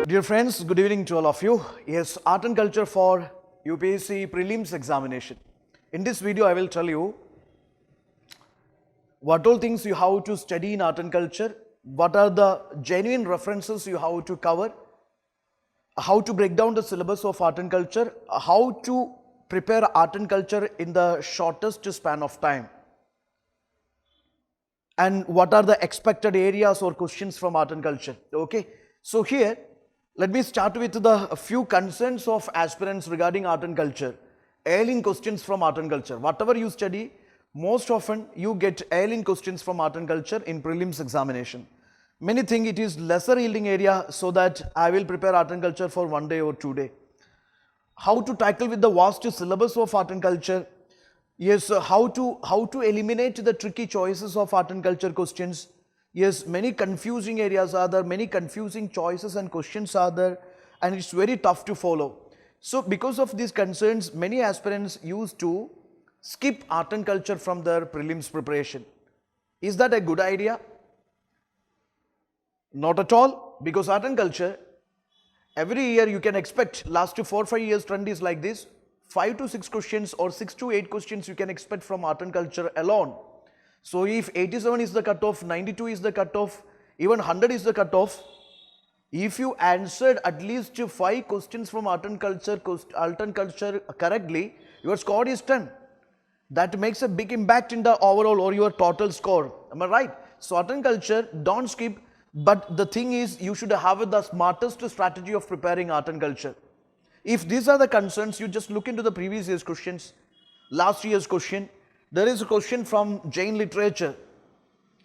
Dear friends, good evening to all of you. Yes, art and culture for UPSC Prelims examination. In this video, I will tell you what all things you have to study in art and culture, what are the genuine references you have to cover, how to break down the syllabus of art and culture, how to prepare art and culture in the shortest span of time, and what are the expected areas or questions from art and culture. Okay, so here let me start with the few concerns of aspirants regarding art and culture. Alien questions from art and culture. Whatever you study, most often you get alien questions from art and culture in prelims examination. Many think it is lesser yielding area, so that I will prepare art and culture for 1 day or 2 day. How to tackle with the vast syllabus of art and culture. Yes, how to eliminate the tricky choices of art and culture questions. Yes, many confusing areas are there, many confusing choices and questions are there, and it's very tough to follow. So because of these concerns, many aspirants used to skip art and culture from their prelims preparation. Is that a good idea? Not at all, because art and culture, every year you can expect, last 4 or 5 years trend is like this, 5 to 6 questions or 6 to 8 questions you can expect from art and culture alone. So if 87 is the cutoff, 92 is the cutoff, even 100 is the cutoff, if you answered at least 5 questions from art and culture correctly, your score is 10. That makes a big impact in the overall or your total score. Am I right? So art and culture, don't skip. But the thing is, you should have the smartest strategy of preparing art and culture. If these are the concerns, you just look into the previous year's questions, last year's question. There is a question from Jain literature.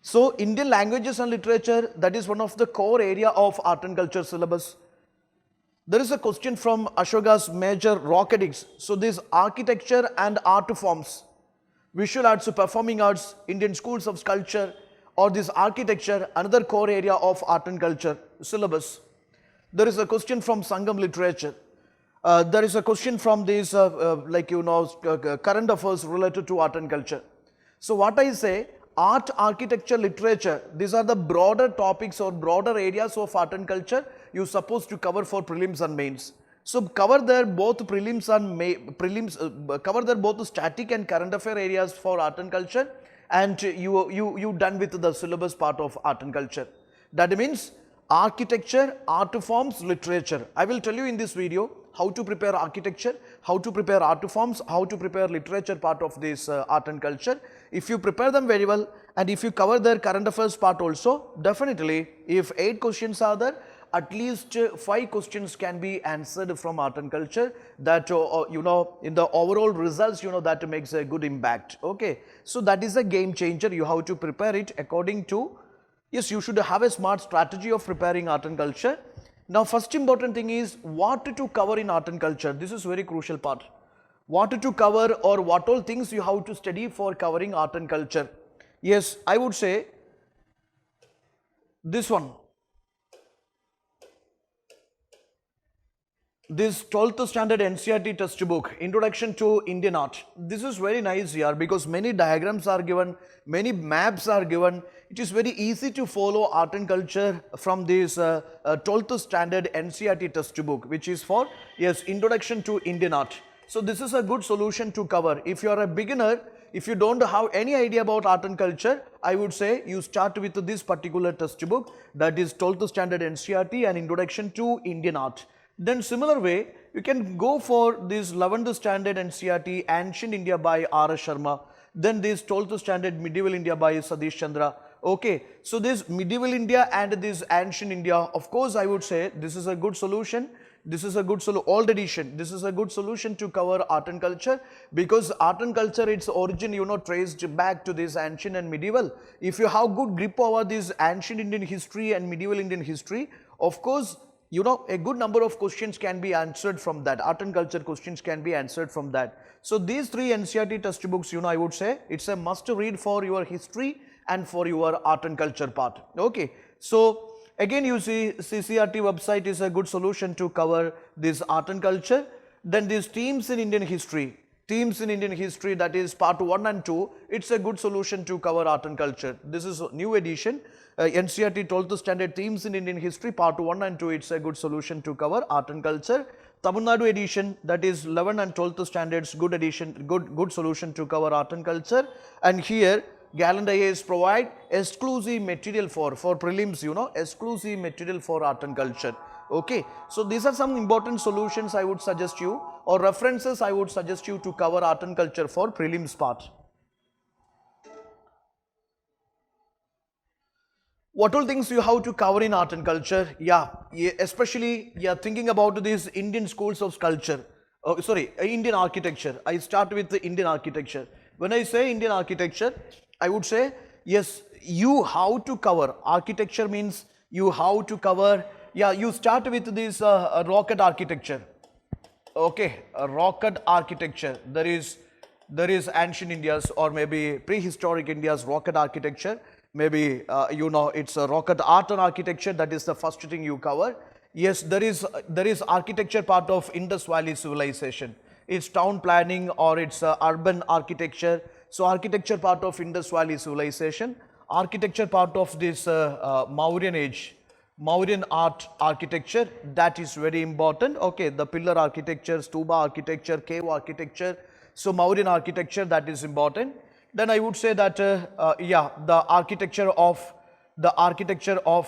So Indian languages and literature, that is one of the core area of art and culture syllabus. There is a question from Ashoka's major rock edicts. So this architecture and art forms, visual arts, performing arts, Indian schools of sculpture, or this architecture, another core area of art and culture syllabus. There is a question from Sangam literature. There is a question from this current affairs related to art and culture. So what I say, art, architecture, literature, these are the broader topics or broader areas of art and culture you're supposed to cover for prelims and mains. So cover there both prelims and cover there both the static and current affair areas for art and culture, and you done with the syllabus part of art and culture. That means architecture, art forms, literature. I will tell you in this video how to prepare architecture, how to prepare art forms, how to prepare literature part of this art and culture. If you prepare them very well, and if you cover their current affairs part also, definitely if 8 questions are there, at least 5 questions can be answered from art and culture. That in the overall results, that makes a good impact. Okay, so that is a game changer. You have to prepare it according to, yes, you should have a smart strategy of preparing art and culture. Now first important thing is what to cover in art and culture. This is very crucial part. What to cover, or what all things you have to study for covering art and culture. Yes, I would say this one. This 12th standard NCERT textbook, Introduction to Indian Art. This is very nice here because many diagrams are given, many maps are given. It is very easy to follow art and culture from this 12th standard NCERT textbook, which is for, yes, Introduction to Indian Art. So this is a good solution to cover. If you are a beginner, if you don't have any idea about art and culture, I would say you start with this particular textbook, that is 12th standard NCERT and Introduction to Indian Art. Then similar way, you can go for this 11th standard NCERT Ancient India by R.S. Sharma. Then this 12th standard Medieval India by Satish Chandra. Okay, so this Medieval India and this Ancient India, of course I would say this is a good solution. This is a good old edition. This is a good solution to cover art and culture, because art and culture, its origin, traced back to this ancient and medieval. If you have good grip over this ancient Indian history and medieval Indian history, of course, a good number of questions can be answered from that. Art and culture questions can be answered from that. So these 3 NCERT textbooks, I would say it's a must read for your history and for your art and culture part. Okay, so again you see CCRT website is a good solution to cover this art and culture. Then these themes in Indian history. themes in Indian history, that is part 1 and 2, it's a good solution to cover art and culture. This is a new edition, NCERT 12th standard themes in Indian history, part 1 and 2, it's a good solution to cover art and culture. Tamil Nadu edition, that is 11th and 12th standards, good edition, good solution to cover art and culture. And here Gallant IAS provide exclusive material for prelims, you know, exclusive material for art and culture. Okay, so these are some important solutions I would suggest you, or references I would suggest you to cover art and culture for prelims part. What all things you have to cover in art and culture? Yeah, especially thinking about these Indian schools of sculpture. Indian architecture. I start with the Indian architecture. When I say Indian architecture, I would say, yes, you have to cover. Architecture means you have to cover. Yeah, you start with this rocket architecture. Okay, rocket architecture. There is ancient India's, or maybe prehistoric India's rocket architecture. Maybe you know, it's a rocket art and architecture. That is the first thing you cover. Yes, there is architecture part of Indus Valley civilization. It's town planning, or it's urban architecture. So architecture part of Indus Valley civilization. Architecture part of this Mauryan age, Mauryan art architecture, that is very important. Okay, the pillar architecture, stupa architecture, cave architecture. So Mauryan architecture, that is important. Then I would say that the architecture of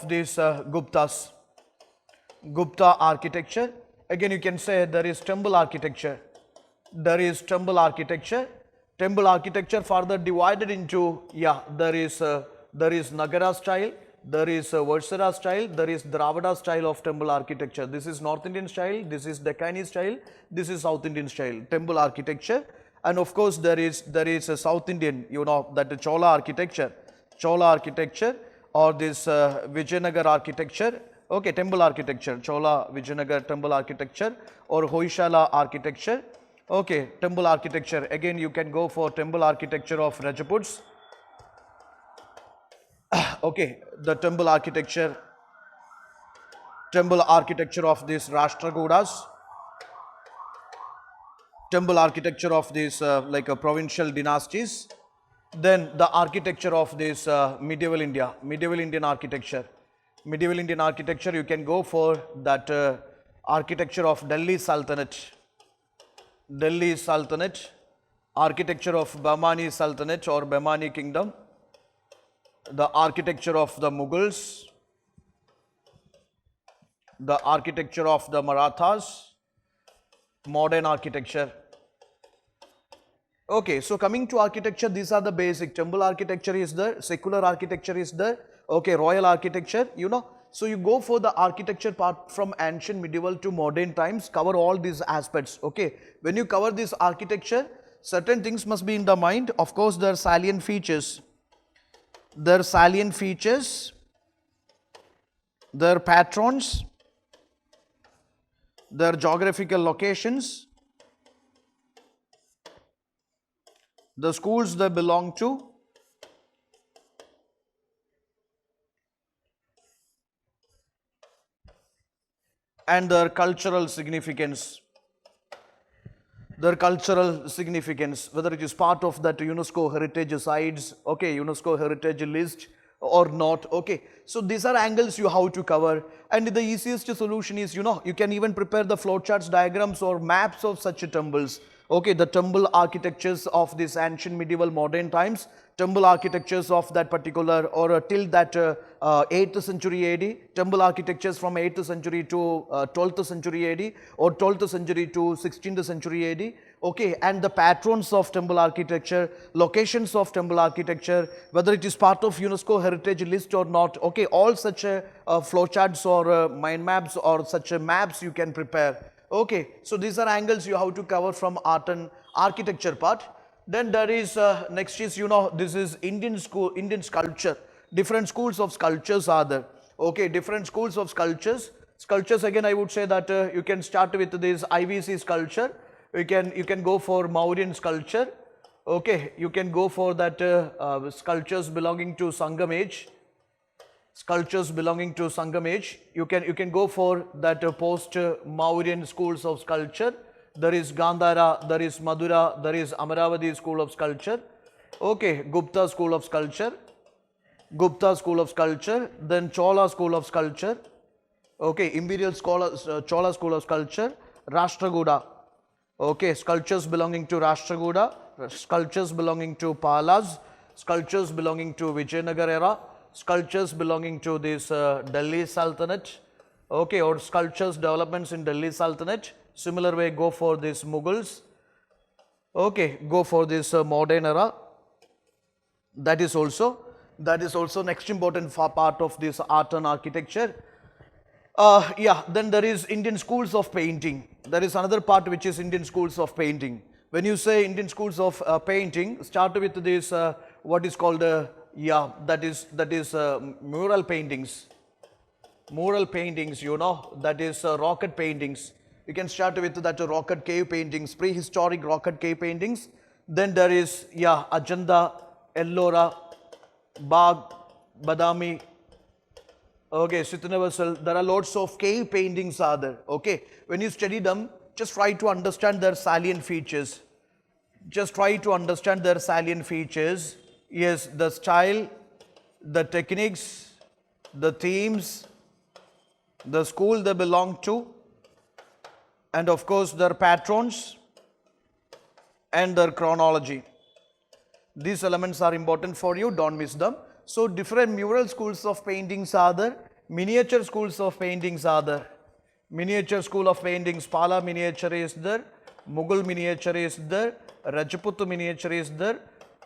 this Guptas, Gupta architecture. Again, you can say there is temple architecture. There is temple architecture. Temple architecture further divided into, there is Nagara style, there is Varsara style, there is Dravida style of temple architecture. This is North Indian style, this is Deccani style, this is South Indian style, temple architecture. And of course, there is a South Indian, you know, that the Chola architecture, or this Vijayanagar architecture. Okay, temple architecture, Chola, Vijayanagar temple architecture, or Hoysala architecture. Okay, temple architecture. Again, you can go for temple architecture of Rajaputs. Okay, the temple architecture of these Rashtrakudas. Temple architecture of these provincial dynasties. Then the architecture of this medieval India, medieval Indian architecture. Medieval Indian architecture, you can go for that architecture of Delhi Sultanate. Delhi Sultanate, architecture of Bahmani Sultanate or Bahmani Kingdom, the architecture of the Mughals, the architecture of the Marathas, modern architecture. Okay, so coming to architecture, these are the basic. Temple architecture is there, secular architecture is there, okay, royal architecture, you know. So you go for the architecture part from ancient, medieval to modern times, cover all these aspects, okay. When you cover this architecture, certain things must be in the mind. Of course, there are salient features. There are salient features, there are patrons, there are geographical locations, the schools they belong to, and their cultural significance. Their cultural significance, whether it is part of that UNESCO heritage sites, okay, UNESCO heritage list or not, okay. So these are angles you have to cover, and the easiest solution is, you know, you can even prepare the flowcharts, diagrams or maps of such temples. Okay, the temple architectures of this ancient, medieval, modern times, temple architectures of that particular, or till that 8th century AD, temple architectures from 8th century to 12th century AD, or 12th century to 16th century AD, okay, and the patrons of temple architecture, locations of temple architecture, whether it is part of UNESCO heritage list or not, okay, all such flowcharts or mind maps or such maps you can prepare. Okay, so these are angles you have to cover from art and architecture part. Then there is next is, you know, this is Indian sculpture. Different schools of sculptures are there. Okay, different schools of sculptures. Sculptures, again, I would say that you can start with this IVC sculpture. You can go for Mauryan sculpture. Okay, you can go for that sculptures belonging to Sangam age. Sculptures belonging to Sangam age. You can go for that post Mauryan schools of sculpture. there is Gandhara, there is Madura, there is Amaravati School of Sculpture. Okay, Gupta School of Sculpture, then Chola School of Sculpture. Okay, Imperial Chola School of Sculpture, Rashtrakuda. Okay, sculptures belonging to Rashtrakuda, sculptures belonging to Palas, sculptures belonging to Vijayanagar era, sculptures belonging to this Delhi Sultanate. Okay, or sculptures developments in Delhi Sultanate. Similar way, go for this Mughals. Okay, go for this modern era. That is also next important part of this art and architecture. Yeah, then there is Indian schools of painting. There is another part which is Indian schools of painting. When you say Indian schools of painting, start with this what is called yeah, that is mural paintings. Mural paintings, you know, that is rocket paintings. You can start with that rocket cave paintings, prehistoric rocket cave paintings. Then there is, yeah, Ajanta, Ellora, Bagh, Badami. Okay, Sitnavasal, there are lots of cave paintings are there. Okay, when you study them, just try to understand their salient features. Just try to understand their salient features. Yes, the style, the techniques, the themes, the school they belong to, and of course their patrons and their chronology. These elements are important for you, don't miss them. So different mural schools of paintings are there, miniature schools of paintings are there. Miniature school of paintings, Pala miniature is there, Mughal miniature is there, Rajput miniature is there,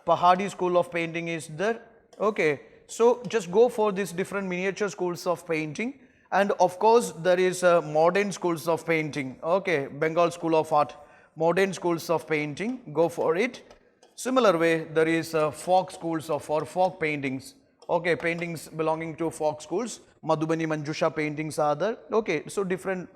Pahadi school of painting is there. Okay, so just go for these different miniature schools of painting, and of course there is modern schools of painting. Okay, Bengal School of Art, modern schools of painting, go for it. Similar way, there is folk schools of or folk paintings. Okay, paintings belonging to folk schools. Madhubani Manjusha paintings are there. Okay, so different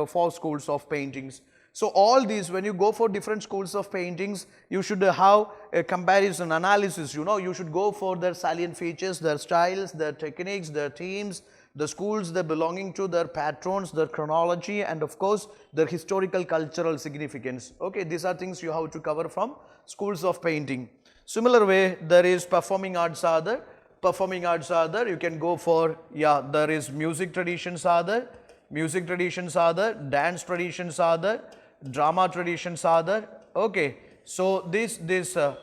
folk schools of paintings. So all these, when you go for different schools of paintings, you should have a comparison analysis. You know, you should go for their salient features, their styles, their techniques, their themes, the schools they're belonging to, their patrons, their chronology, and of course their historical cultural significance. Okay, these are things you have to cover from schools of painting. Similar way, there is performing arts are there. Performing arts are there. You can go for, yeah, there is music traditions are there. Music traditions are there. Dance traditions are there. Drama traditions are there. Okay, so this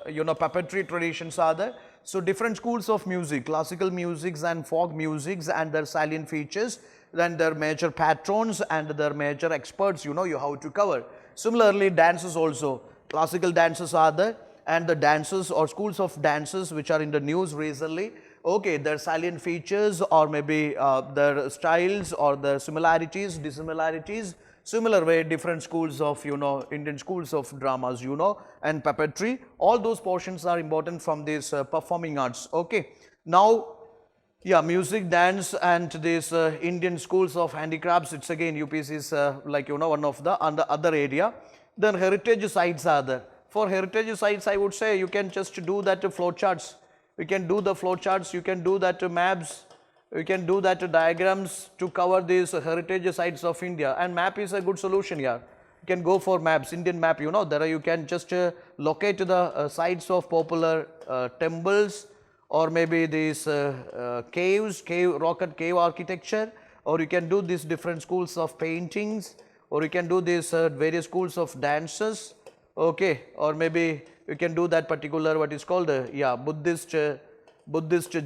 you know, puppetry traditions are there. So different schools of music, classical musics and folk musics and their salient features, then their major patrons and their major experts, you know, you have to cover. Similarly, dances also, classical dances are there, and the dances or schools of dances which are in the news recently, okay, their salient features or maybe their styles or their similarities, dissimilarities. Similar way, different schools of, you know, Indian schools of dramas, you know, and puppetry, all those portions are important from these performing arts. Okay, now, yeah, music, dance and these Indian schools of handicrafts, it's again UPSC is like, you know, one of the other area. Then heritage sites are there. For heritage sites, I would say you can just do that flow charts. You can do the flow charts, you can do that maps, you can do that diagrams to cover these heritage sites of India, and map is a good solution here. You can go for maps, Indian map, you know, there you can just locate the sites of popular temples or maybe these caves, rocket cave architecture, or you can do these different schools of paintings, or you can do these various schools of dances, okay, or maybe you can do that particular what is called yeah, Buddhist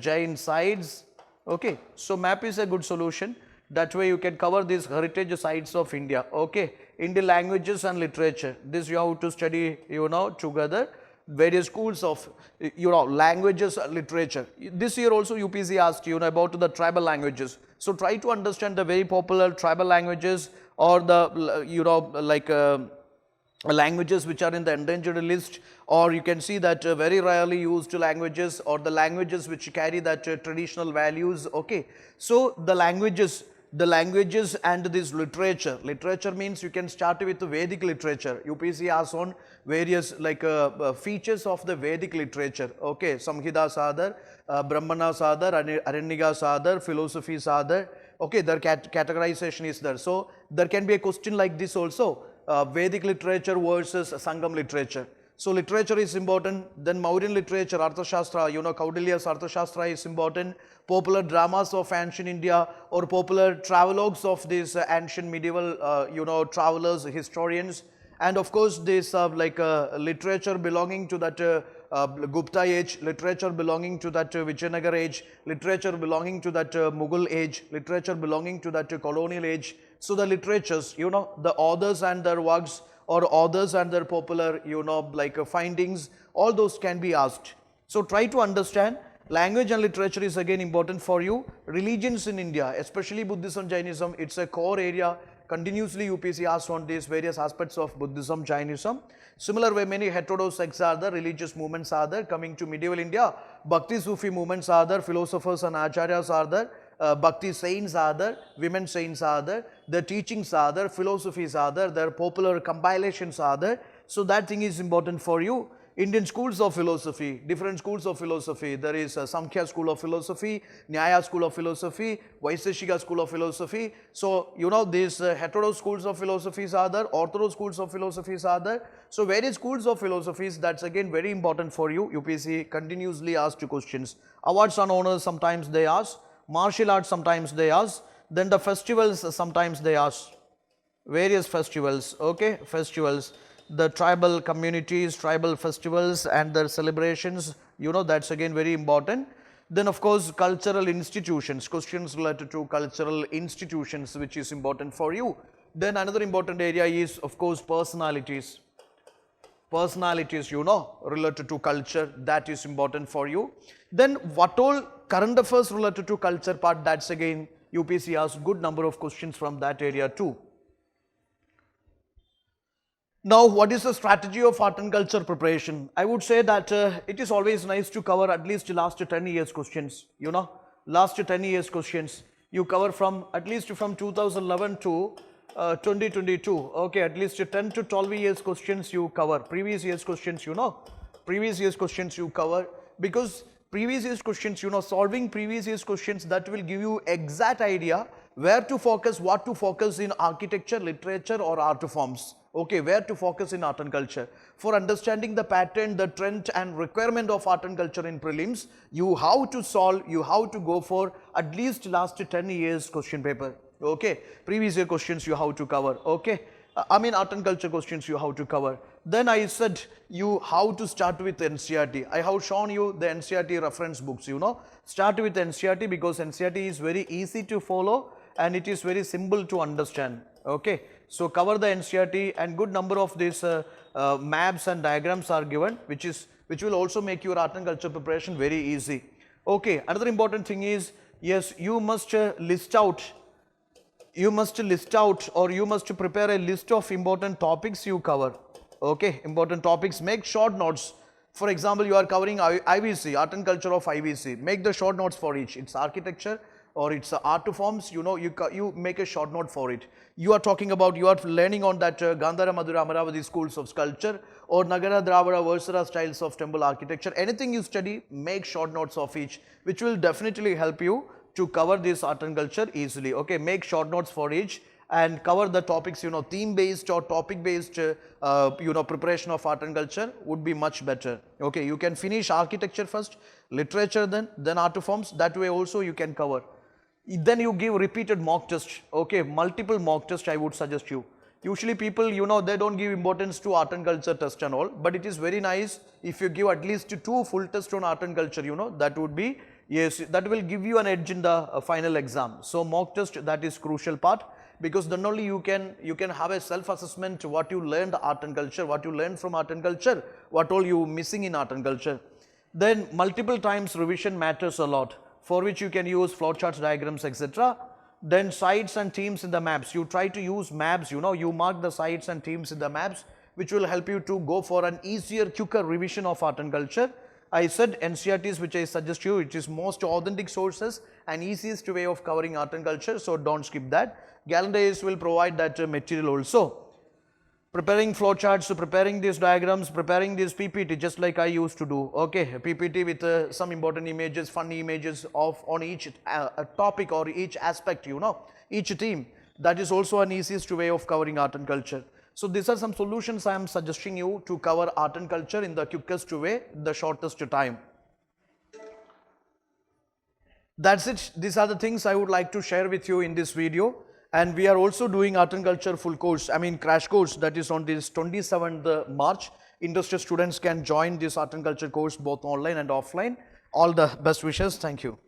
Jain sites. Okay, so map is a good solution. That way you can cover these heritage sites of India. Okay, Indian languages and literature. This you have to study, you know, together. Various schools of, you know, languages and literature. This year also UPSC asked, you know, about the tribal languages. So try to understand the very popular tribal languages or the, you know, like languages which are in the endangered list, or you can see that very rarely used languages, or the languages which carry that traditional values. Okay, so the languages and this literature. Literature means you can start with the Vedic literature. UPSC asks on various like features of the Vedic literature. Okay, Samhitas are there, Brahmanas are there, Aranyakas are there, philosophies are there. Okay, their categorization is there. So there can be a question like this also. Vedic literature versus Sangam literature. So literature is important, then Mauryan literature, Arthashastra, Kaudilya's Arthashastra is important, popular dramas of ancient India or popular travelogues of these ancient medieval, travelers, historians, and of course this literature belonging to that Gupta age, literature belonging to that Vijayanagar age, literature belonging to that Mughal age, literature belonging to that colonial age. So the literatures, the authors and their works, or authors and their popular, findings, all those can be asked. So try to understand. Language and literature is again important for you. Religions in India, especially Buddhism, Jainism, it's a core area. Continuously UPSC asks on these various aspects of Buddhism, Jainism. Similar way, many heterodox sects are there, religious movements are there. Coming to medieval India, Bhakti Sufi movements are there, philosophers and acharyas are there. Bhakti saints are there, women saints are there, their teachings are there, philosophies are there, their popular compilations are there. So that thing is important for you. Indian schools of philosophy, different schools of philosophy. There is a Samkhya school of philosophy, Nyaya school of philosophy, Vaiseshika school of philosophy. So, these heterodox schools of philosophies are there, orthodox schools of philosophies are there. So, various schools of philosophies, that's again very important for you. UPSC continuously asks you questions. Awards and honors sometimes they ask. Martial arts sometimes they ask, then the festivals sometimes they ask, various festivals, okay, festivals, the tribal communities, tribal festivals and their celebrations, that's again very important. Then of course cultural institutions, questions related to cultural institutions which is important for you. Then another important area is of course personalities, related to culture, that is important for you. Then what all current affairs related to culture part, that's again UPSC asks good number of questions from that area too. Now, what is the strategy of art and culture preparation? I would say that it is always nice to cover at least last 10 years questions, last 10 years questions. You cover from at least from 2011 to 2022, okay, at least 10 to 12 years questions you cover, previous years questions, previous years questions you cover, because previous years questions, solving previous years questions, that will give you exact idea where to focus, what to focus in architecture, literature or art forms. Okay, where to focus in art and culture. For understanding the pattern, the trend and requirement of art and culture in prelims, you have to solve, you have to go for at least last 10 years question paper. Okay, previous year questions you have to cover. Okay, art and culture questions you have to cover. Then I said you have to start with NCERT. I have shown you the NCERT reference books, Start with NCERT because NCERT is very easy to follow and it is very simple to understand. Okay, so cover the NCERT and good number of these maps and diagrams are given, which will also make your art and culture preparation very easy. Okay, another important thing is, yes, you must list out or you must prepare a list of important topics you cover. Okay, important topics, make short notes. For example, you are covering IVC, art and culture of IVC, make the short notes for each. It's architecture or it's art forms, you make a short note for it. You are talking about, you are learning on that Gandhara, Madura, Amaravati schools of sculpture or Nagara, Dravida, Versara styles of temple architecture. Anything you study, make short notes of each, which will definitely help you to cover this art and culture easily. Okay, make short notes for each and cover the topics, theme based or topic based, preparation of art and culture would be much better. Okay, you can finish architecture first, literature then art forms, that way also you can cover. Then you give repeated mock test, okay, multiple mock test I would suggest you. Usually people, they don't give importance to art and culture test and all, but it is very nice if you give at least 2 full tests on art and culture, that would be, yes, that will give you an edge in the final exam. So mock test, that is crucial part, because then only you can have a self-assessment what you learned art and culture, what you learned from art and culture, what all you missing in art and culture. Then multiple times revision matters a lot, for which you can use flowcharts, diagrams, etc. Then sites and themes in the maps. You try to use maps, you mark the sites and themes in the maps, which will help you to go for an easier, quicker revision of art and culture. I said NCERTs, which I suggest you, it is most authentic sources and easiest way of covering art and culture, so don't skip that. Gallant IAS will provide that material also. Preparing flowcharts, preparing these diagrams, preparing this PPT, just like I used to do. Okay, PPT with some important images, funny images on each topic or each aspect, each theme. That is also an easiest way of covering art and culture. So these are some solutions I am suggesting you to cover art and culture in the quickest way, the shortest time. That's it. These are the things I would like to share with you in this video. And we are also doing art and culture full course, crash course, that is on this 27th March. Interested students can join this art and culture course both online and offline. All the best wishes. Thank you.